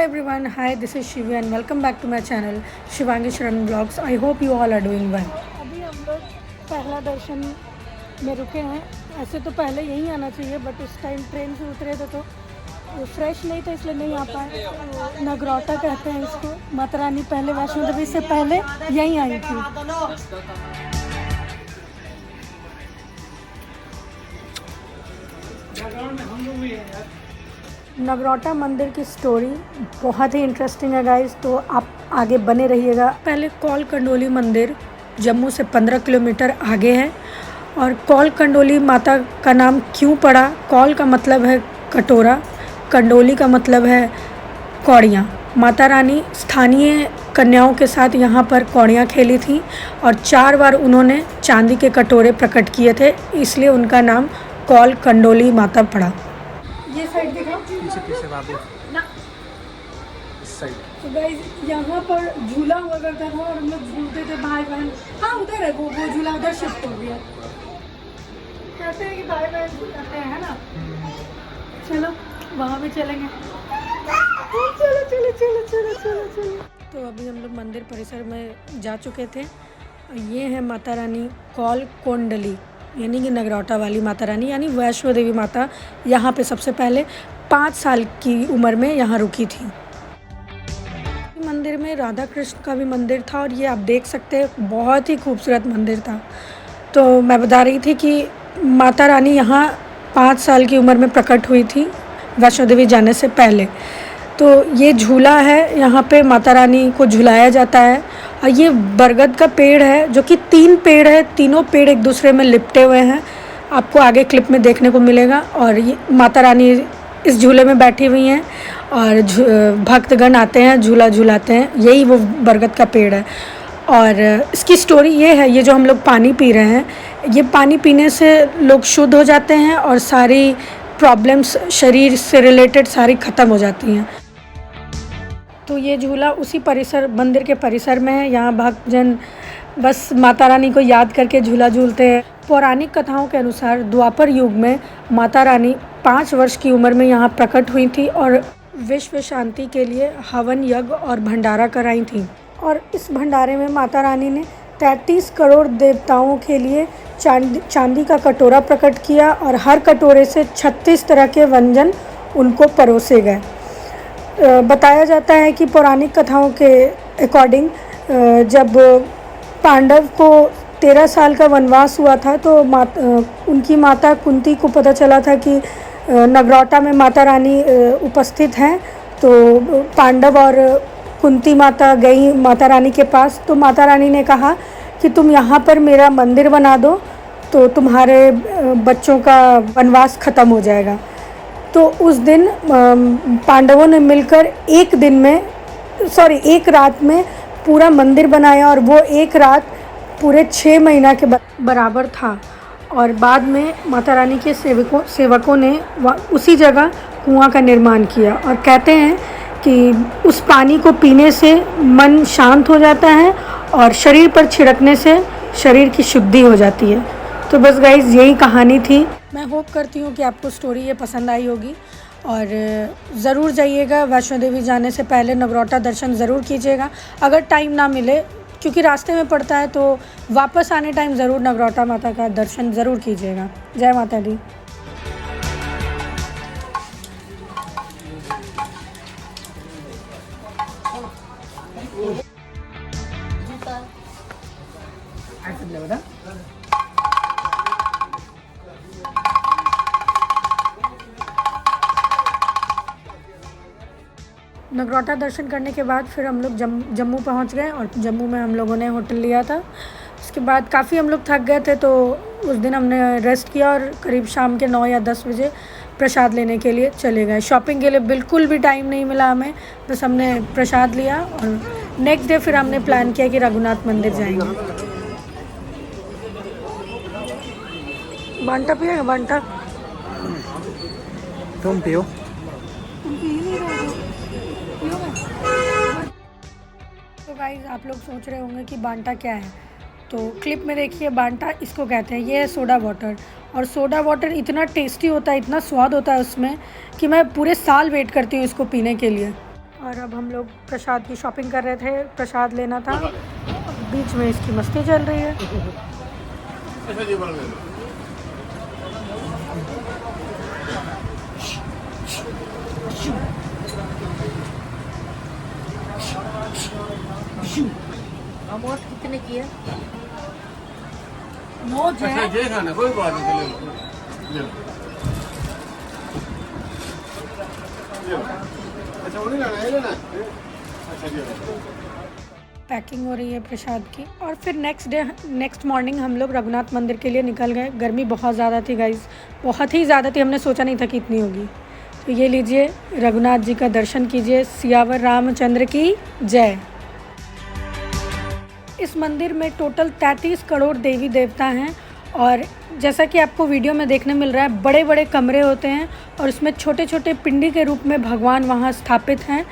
everyone, hi, this is Shivi and welcome back to my channel Shivangi Sharan blogs. I hope you all are doing well. अभी हम लोग पहला दर्शन में रुके हैं। ऐसे तो पहले यहीं आना चाहिए बट उस टाइम ट्रेन से उतरे थे तो फ्रेश नहीं था इसलिए नहीं आ पाए। तो नगरौटा कहते हैं इसको। माता रानी पहले वैष्णो देवी से पहले यहीं आई थी। नगरौटा मंदिर की स्टोरी बहुत ही इंटरेस्टिंग है गाइस, तो आप आगे बने रहिएगा। पहले कौल कंडोली मंदिर जम्मू से 15 किलोमीटर आगे है। और कौल कंडोली माता का नाम क्यों पड़ा? कौल का मतलब है कटोरा, कंडोली का मतलब है कौड़ियाँ। माता रानी स्थानीय कन्याओं के साथ यहाँ पर कौड़ियाँ खेली थी और 4 बार उन्होंने चांदी के कटोरे प्रकट किए थे, इसलिए उनका नाम कौल कंडोली माता पड़ा। ये साइड दिखाओ, पीछे बाबू ना इस साइड। तो गाइस यहाँ पर झूला हुआ करता था और हम लोग झूलते थे भाई बहन। हाँ उधर है वो झूला उधर शिफ्ट हो गया। कहते हैं कि भाई बहन झूलाते हैं ना। चलो वहाँ भी चलेंगे। चलो चलो चलो चलो चलो चलो। तो अभी हम लोग मंदिर परिसर में जा चुके थे। ये है माता रानी कौल कोंडली, यानी कि नगरौटा वाली माता रानी, यानी वैष्णो देवी माता यहाँ पे सबसे पहले 5 साल की उम्र में यहाँ रुकी थी। मंदिर में राधा कृष्ण का भी मंदिर था और ये आप देख सकते हैं बहुत ही खूबसूरत मंदिर था। तो मैं बता रही थी कि माता रानी यहाँ 5 साल की उम्र में प्रकट हुई थी वैष्णो देवी जाने से पहले। तो ये झूला है, यहाँ पे माता रानी को झुलाया जाता है। और ये बरगद का पेड़ है जो कि 3 पेड़ है, तीनों पेड़ एक दूसरे में लिपटे हुए हैं, आपको आगे क्लिप में देखने को मिलेगा। और ये माता रानी इस झूले में बैठी हुई हैं और भक्तगण आते हैं, झूला झूलाते हैं। यही वो बरगद का पेड़ है। और इसकी स्टोरी ये है, ये जो हम लोग पानी पी रहे हैं, ये पानी पीने से लोग शुद्ध हो जाते हैं और सारी प्रॉब्लम्स शरीर से रिलेटेड सारी ख़त्म हो जाती हैं। तो ये झूला उसी परिसर मंदिर के परिसर में है। यहाँ भक्तजन बस माता रानी को याद करके झूला झूलते हैं। पौराणिक कथाओं के अनुसार द्वापर युग में माता रानी 5 वर्ष की उम्र में यहाँ प्रकट हुई थी और विश्व शांति के लिए हवन यज्ञ और भंडारा कराई थी। और इस भंडारे में माता रानी ने 33 करोड़ देवताओं के लिए चांदी का कटोरा प्रकट किया और हर कटोरे से 36 तरह के व्यंजन उनको परोसे गए। बताया जाता है कि पौराणिक कथाओं के अकॉर्डिंग जब पांडव को 13 साल का वनवास हुआ था तो उनकी माता कुंती को पता चला था कि नगरौटा में माता रानी उपस्थित हैं। तो पांडव और कुंती माता गई माता रानी के पास। तो माता रानी ने कहा कि तुम यहाँ पर मेरा मंदिर बना दो तो तुम्हारे बच्चों का वनवास ख़त्म हो जाएगा। तो उस दिन पांडवों ने मिलकर एक रात में पूरा मंदिर बनाया और वो एक रात पूरे 6 महीना के बराबर था। और बाद में माता रानी के सेवकों ने उसी जगह कुआं का निर्माण किया। और कहते हैं कि उस पानी को पीने से मन शांत हो जाता है और शरीर पर छिड़कने से शरीर की शुद्धि हो जाती है। तो बस गाइज यही कहानी थी। मैं होप करती हूँ कि आपको स्टोरी ये पसंद आई होगी और ज़रूर जाइएगा। वैष्णो देवी जाने से पहले नगरौटा दर्शन ज़रूर कीजिएगा। अगर टाइम ना मिले, क्योंकि रास्ते में पड़ता है, तो वापस आने टाइम ज़रूर नगरौटा माता का दर्शन ज़रूर कीजिएगा। जय माता दी। नगरौटा दर्शन करने के बाद फिर हम लोग जम्मू पहुंच गए और जम्मू में हम लोगों ने होटल लिया था। उसके बाद काफ़ी हम लोग थक गए थे तो उस दिन हमने रेस्ट किया और करीब शाम के 9 या 10 बजे प्रसाद लेने के लिए चले गए। शॉपिंग के लिए बिल्कुल भी टाइम नहीं मिला हमें, बस हमने प्रसाद लिया और नेक्स्ट डे फिर हमने प्लान किया कि रघुनाथ मंदिर जाएंगे। बांटा पिएगा? बांटा तुम पियो। तो गाइस आप लोग सोच रहे होंगे कि बांटा क्या है, तो क्लिप में देखिए बांटा इसको कहते हैं। ये है सोडा वाटर और सोडा वाटर इतना टेस्टी होता है, इतना स्वाद होता है उसमें कि मैं पूरे साल वेट करती हूँ इसको पीने के लिए। और अब हम लोग प्रसाद की शॉपिंग कर रहे थे, प्रसाद लेना था। बीच में इसकी मस्ती चल रही है। अमाउंट कितने की है? अच्छा ये खाना कोई बात नहीं, ले लो। अच्छा वो नहीं लाना है, लेना है। अच्छा ये लो। पैकिंग हो रही है प्रसाद की। और फिर नेक्स्ट मॉर्निंग हम लोग रघुनाथ मंदिर के लिए निकल गए। गर्मी बहुत ज़्यादा थी गाइस, बहुत ही ज़्यादा थी, हमने सोचा नहीं था कि इतनी होगी। तो ये लीजिए, रघुनाथ जी का दर्शन कीजिए। सियावर रामचंद्र की जय। इस मंदिर में टोटल 33 करोड़ देवी देवता हैं और जैसा कि आपको वीडियो में देखने मिल रहा है, बड़े बड़े कमरे होते हैं और उसमें छोटे छोटे पिंडी के रूप में भगवान वहाँ स्थापित हैं।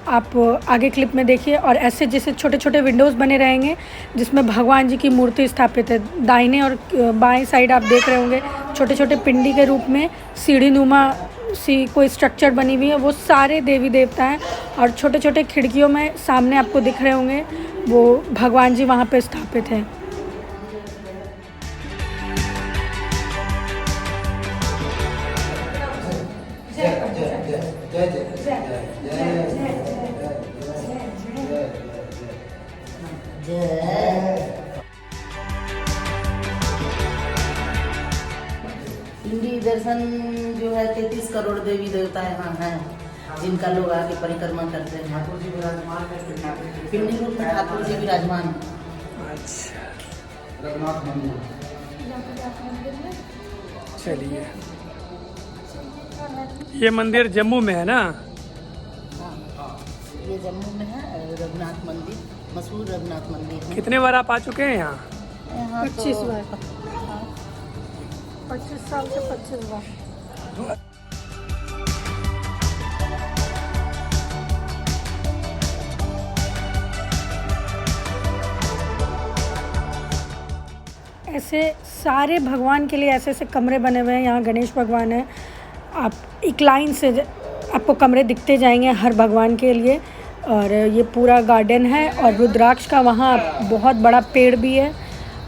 आप आगे क्लिप में देखिए। और ऐसे जैसे छोटे छोटे विंडोज़ बने रहेंगे जिसमें भगवान जी की मूर्ति स्थापित है। दाहिने और बाएं साइड आप देख रहे होंगे छोटे छोटे पिंडी के रूप में सीढ़ी नुमा सी कोई स्ट्रक्चर बनी हुई है, वो सारे देवी देवता हैं। और छोटे छोटे खिड़कियों में सामने आपको दिख रहे होंगे वो भगवान जी वहाँ पे स्थापित हैं। पिंडी दर्शन जो है 33 करोड़ देवी देवता यहाँ हैं, जिनका लोग आके परिक्रमा करते हैं। ठाकुर जी विराजमान है, पिंडी रूप में ठाकुर जी विराजमान है। अच्छा रघुनाथ मंदिर। चलिए, ये मंदिर जम्मू में है ना? हाँ, ये जम्मू में है रघुनाथ मंदिर, मशहूर रघुनाथ मंदिर है। कितने बार आप आ चुके हैं यहाँ? 25 बार। 25 साल से 25 बार। ऐसे सारे भगवान के लिए ऐसे ऐसे कमरे बने हुए हैं। यहाँ गणेश भगवान है, आप एक लाइन से आपको कमरे दिखते जाएंगे हर भगवान के लिए। और ये पूरा गार्डन है और रुद्राक्ष का वहाँ बहुत बड़ा पेड़ भी है।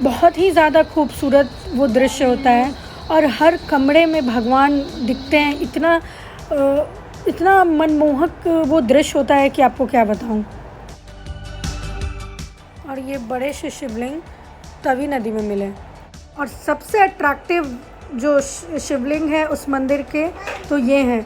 बहुत ही ज़्यादा खूबसूरत वो दृश्य होता है और हर कमरे में भगवान दिखते हैं। इतना मनमोहक वो दृश्य होता है कि आपको क्या बताऊं। और ये बड़े से शिवलिंग तवी नदी में मिले। और सबसे अट्रैक्टिव जो शिवलिंग है उस मंदिर के, तो ये हैं।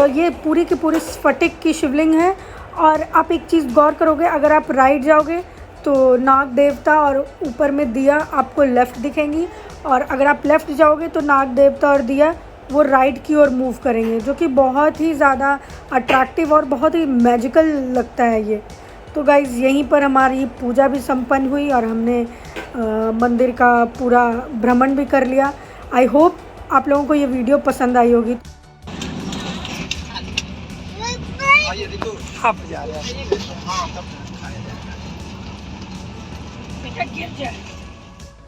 ये पूरी की पूरी स्फटिक की शिवलिंग है। और आप एक चीज़ गौर करोगे, अगर आप राइट जाओगे तो नाग देवता और ऊपर में दिया आपको लेफ़्ट दिखेंगी, और अगर आप लेफ़्ट जाओगे तो नाग देवता और दिया वो राइट की ओर मूव करेंगे, जो कि बहुत ही ज़्यादा अट्रैक्टिव और बहुत ही मैजिकल लगता है ये। तो गाइज़, यहीं पर हमारी पूजा भी संपन्न हुई और हमने मंदिर का पूरा भ्रमण भी कर लिया। आई होप आप लोगों को ये वीडियो पसंद आई होगी। आप जा रहे हैं।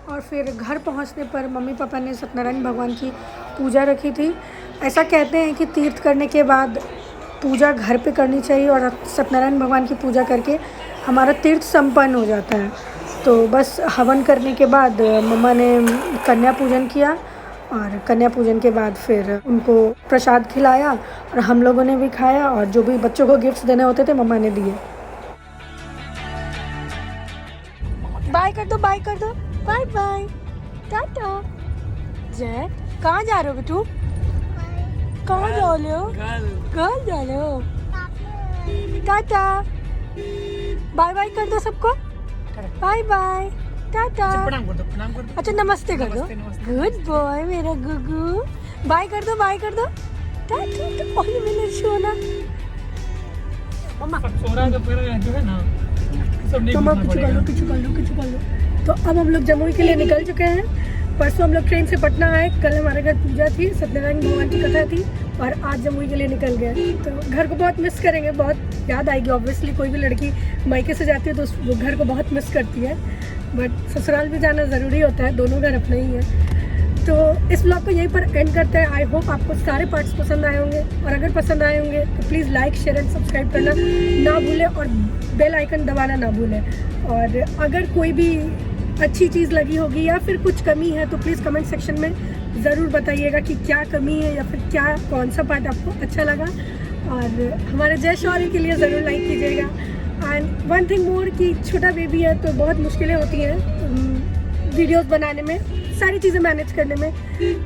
और फिर घर पहुंचने पर मम्मी पापा ने सत्यनारायण भगवान की पूजा रखी थी। ऐसा कहते हैं कि तीर्थ करने के बाद पूजा घर पे करनी चाहिए और सत्यनारायण भगवान की पूजा करके हमारा तीर्थ संपन्न हो जाता है। तो बस हवन करने के बाद मम्मा ने कन्या पूजन किया और कन्या पूजन के बाद फिर उनको प्रसाद खिलाया और हम लोगों ने भी खाया, और जो भी बच्चों को गिफ्ट्स देने होते थे मम्मा ने दिए। बाय कर दो, बाय कर दो, बाय बाय, टाटा। जय, कहाँ जा रहे हो बेटू? कहाँ जा रहे हो? कहाँ जा रहे हो? टाटा, बाय बाय कर दो सबको, बाय बाय, टाटा। प्रणाम कर दो, प्रणाम कर दो। अच्छा, नमस्ते कर दो। गुड बॉय मेरा गुगू। बाय कर दो, बाय कर दो, टाटा। ओए मेरा सोना। मम्मा सो रहा है तो फिर जो है ना सब नहीं मम्मा पूछना कुछ कर पड़ेगा। लो, कुछ कर लो, कुछ कर लो। तो अब हम लोग जमुई के लिए निकल चुके हैं। परसों हम लोग ट्रेन से पटना आए, कल हमारे घर पूजा थी, सत्यनारायण भगवान की कथा थी, और आज जमुई के लिए निकल गए। तो घर को बहुत मिस करेंगे, बहुत याद आएगी। ऑब्वियसली कोई भी लड़की मायके से जाती है तो वो घर को बहुत मिस करती है, बट ससुराल भी जाना ज़रूरी होता है, दोनों घर अपने ही है। तो इस ब्लॉग को यहीं पर एंड करते हैं। आई होप आपको सारे पार्ट्स पसंद आए होंगे, और अगर पसंद आए होंगे तो please like share and subscribe करना ना भूलें, और बेल आइकन दबाना ना भूलें। और अगर कोई भी अच्छी चीज़ लगी होगी या फिर कुछ कमी है तो प्लीज़ कमेंट सेक्शन में ज़रूर बताइएगा कि क्या कमी है या फिर क्या कौन सा पार्ट आपको अच्छा लगा। और हमारे जय शौर्य के लिए ज़रूर लाइक कीजिएगा। एंड वन थिंग मोर कि छोटा बेबी है तो बहुत मुश्किलें होती हैं वीडियोस बनाने में, सारी चीज़ें मैनेज करने में,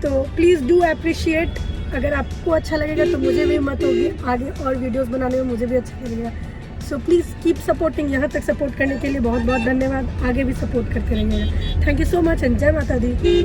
तो प्लीज़ डू अप्रिशिएट। अगर आपको अच्छा लगेगा तो मुझे भी हिम्मत होगी आगे और वीडियोस बनाने में, मुझे भी अच्छा लगेगा। So please keep supporting. यहाँ तक सपोर्ट करने के लिए बहुत बहुत धन्यवाद। आगे भी सपोर्ट करते रहिएगा। Thank you so much and जय माता दी।